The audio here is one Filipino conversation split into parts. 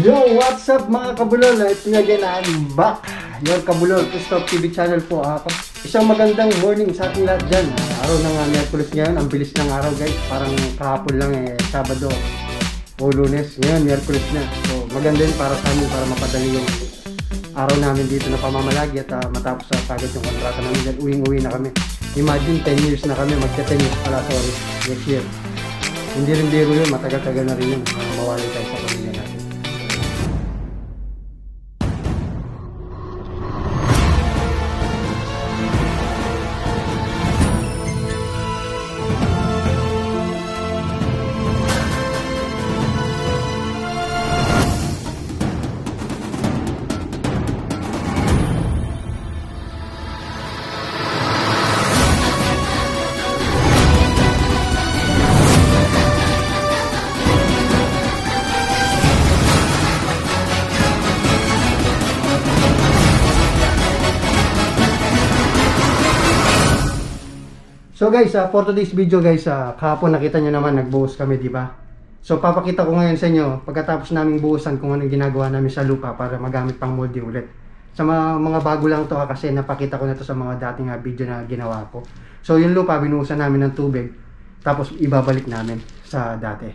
Yo, what's up mga kabulol? It's me again, I'm back. Your Kabulol, Christoph TV channel po. Isang magandang morning sa ating lahat dyan. Araw ng Miyerkules ngayon, ang bilis ng araw guys. Parang kahapon lang Sabado o Lunes. Ngayon, Miyerkules na. So maganda yun para sa amin, para mapadali yung araw namin dito na pamamalagi at matapos sa kagad yung kontrata namin dyan. Uwing-uwi na kami. Imagine 10 years na kami, magka 10 years pala, sorry, next year. Hindi rin biro yun, matagal-tagal na rin yun. Mawali tayo sa pamilya natin. So guys, for today's video guys, kahapon nakita nyo naman nagbuhos kami, di ba? So papakita ko ngayon sa inyo pagkatapos naming buhusan kung anong ginagawa namin sa lupa para magamit pang molde ulit. Sa mga bago lang to kasi napakita ko na to sa mga dating video na ginawa ko. So yung lupa binuhusan namin ng tubig tapos ibabalik namin sa dati.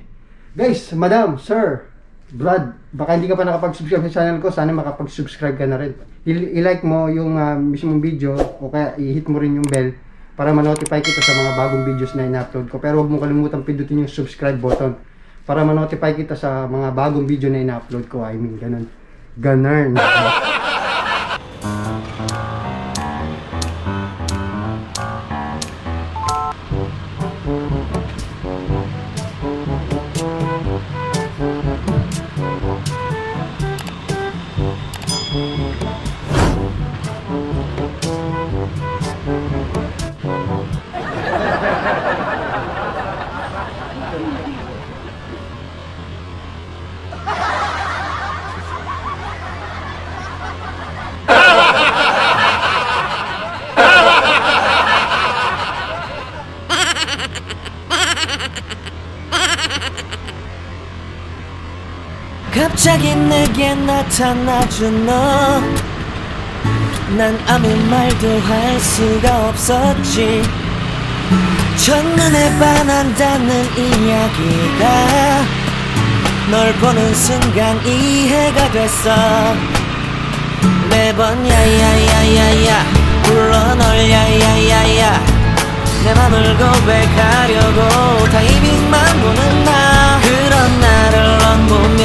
Guys, madam, sir, Brad, baka hindi ka pa nakapag-subscribe sa channel ko, sana makapag-subscribe ka na rin. I-like mo yung mismong video o kaya i-hit mo rin yung bell para ma-notify kita sa mga bagong videos na ina-upload ko. Pero huwag mo kalimutan pindutin yung subscribe button para ma-notify kita sa mga bagong video na ina-upload ko. I mean, ganun. Ganun. 갑자기 내게 나타나준 너, 난 아무 말도 할 수가 없었지. 첫눈에 반한다는 이야기가 널 보는 순간 이해가 됐어. 매번 야야야야야 불러 널 야야야야 내 맘을 고백하려고 타이밍만 보는 나. 그런 나를 넌 보며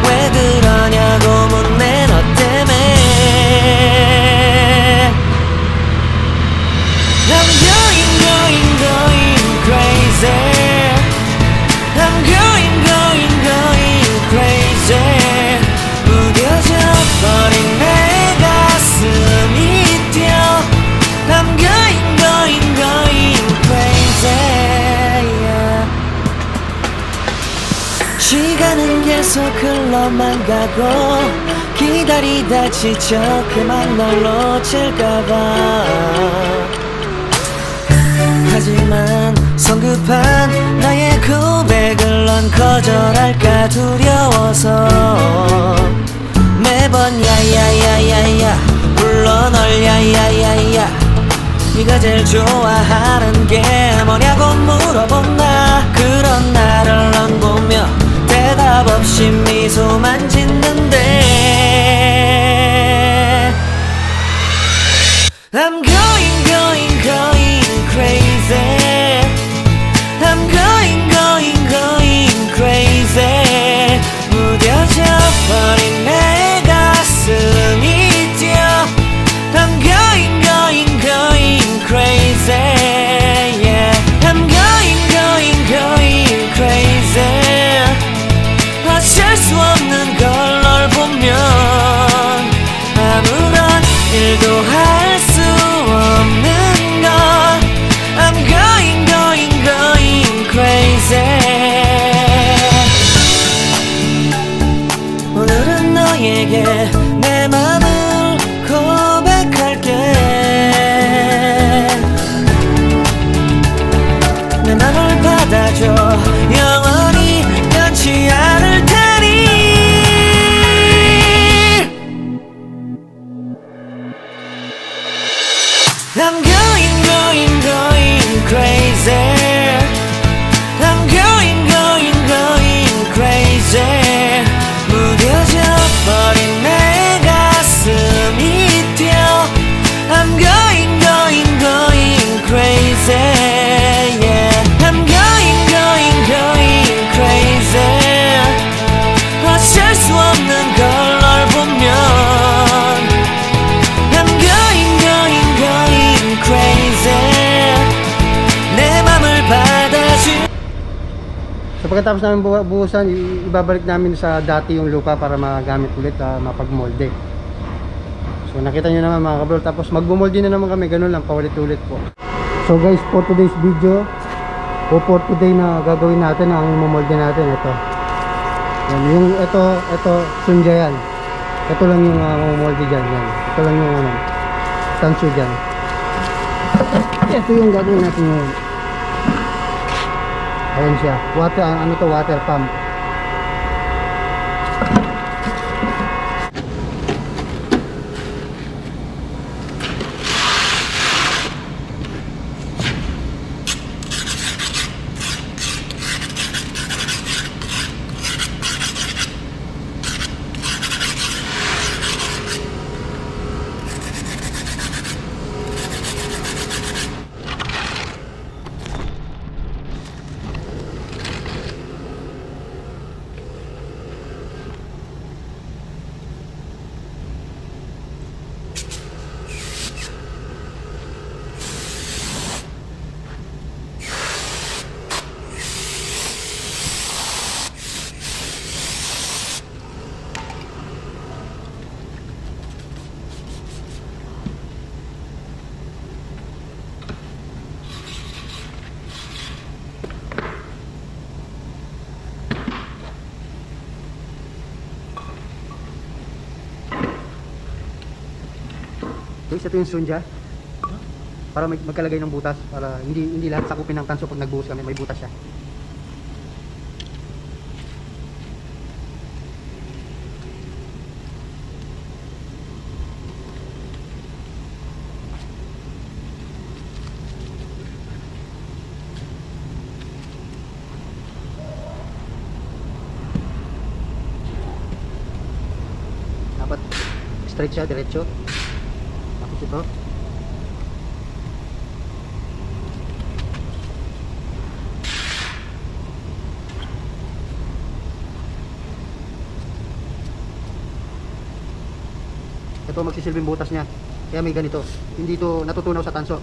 왜 그러냐고 묻네 너 때문에. I'm going crazy. I'm going crazy. 무뎌져 버린 내 가슴이 뛰어. I'm going crazy. Yeah. 시간은 계속 흘러만 가고 기다리다 지쳐 그만 널 놓칠까봐. 하지만 성급한 나의 고백을 넌 거절할까 두려워서 매번 야야야야야 불러 널 야야야야 네가 제일 좋아하는 게 뭐냐고 물어본 나. 그런 나를 넌 보며 대답 없이 미소만 짓는데 I'm going crazy. I'm going crazy. 무뎌져 버린 내 가슴이 뛰어. I'm going crazy. Yeah. I'm going crazy. 어쩔 수 없는 걸 널 보면 아무런 일도 할 수 없는 걸. I'm going crazy. 오늘은 너에게 내 맘을 고백할게. 내 맘을 받아줘. 영원히 변치 않을 테니. pagkatapos namin buhusan, ibabalik namin sa dati yung lupa para magamit ulit, mapagmolde. So nakita nyo naman mga kabrol, tapos magmumolde na naman kami, ganun lang, paulit-ulit po. So guys, for today's video, o for today na gagawin natin, ang mamolde natin, ito. Yan, yung ito, sunja yan. Ito lang yung mamolde dyan, yan. Ito lang yung tansyo dyan. Ito yung gagawin natin ngayon. Ayan siya, water pump. Guys, ito yung sunja para magkalagay ng butas, para hindi lahat sakupin ng tanso pag nagbuhos kami, may butas siya. Dapat straight siya, diretso. Ito magsisilbing butas niya, kaya may ganito, hindi ito natutunaw sa tanso.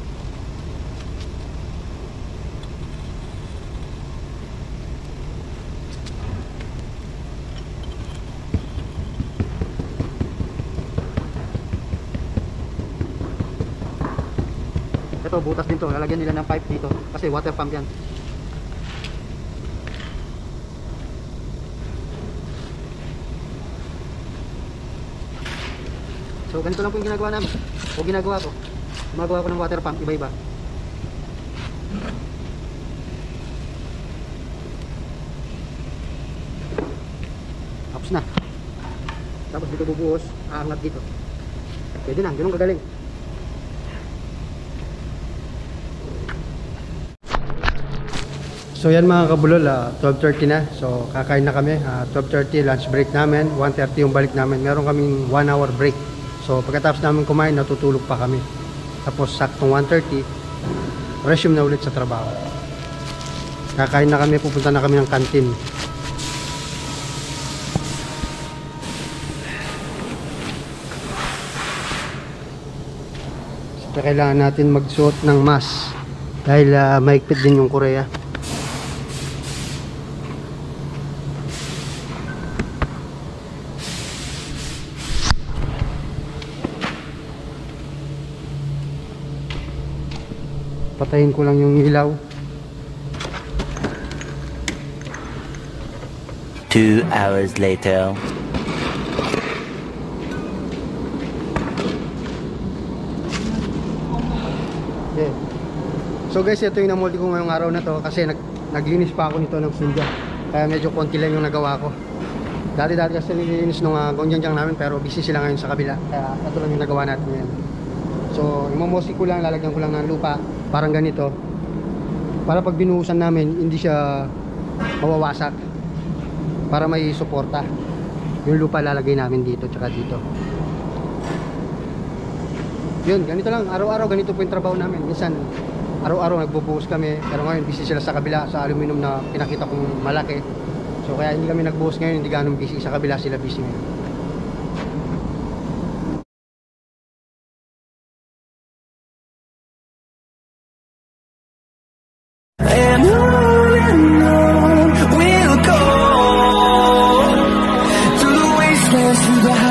Ito butas din to, lalagyan nila ng pipe dito kasi water pump yan. So ganito lang po yung ginagawa namin, o ginagawa ko. Gumagawa ko ng water pump, iba-iba. Tapos na. Tapos dito bubuhos, aangat dito. Pwede na, ganun kagaling. So yan mga kabulol, 12:30 na. So kakain na kami, 12:30 lunch break namin, 1:30 yung balik namin. Meron kaming 1 hour break. So pagkatapos namin kumain, natutulog pa kami. Tapos saktong 1:30, resume na ulit sa trabaho. Kakain na kami, pupunta na kami ng canteen. So kailangan natin magsuot ng mask dahil maigpit din yung Korea. Patayin ko lang yung ilaw. 2 hours later. Yeah. So guys, ito yung namulti ko ngayong araw na to kasi naglinis pa ako nito ng sunja. Kaya medyo konti lang yung nagawa ko. Dati kasi nililinis nung gonjanjang namin, pero busy sila ngayon sa kabila. Kaya ito lang yung nagawa natin ngayon. So imomosi ko lang, lalagyan ko lang ng lupa, parang ganito. Para pag binuhusan namin, hindi siya mawawasak. Para may suporta. Yung lupa lalagay namin dito, tsaka dito. Yun, ganito lang, araw-araw ganito po yung trabaho namin. Minsan, araw-araw nagbubuhos kami, pero ngayon busy sila sa kabila, sa aluminum na pinakita kong malaki. So kaya hindi kami nagbuhos ngayon, hindi ganun busy. Sa kabila sila busy ngayon. And on we'll 내 수가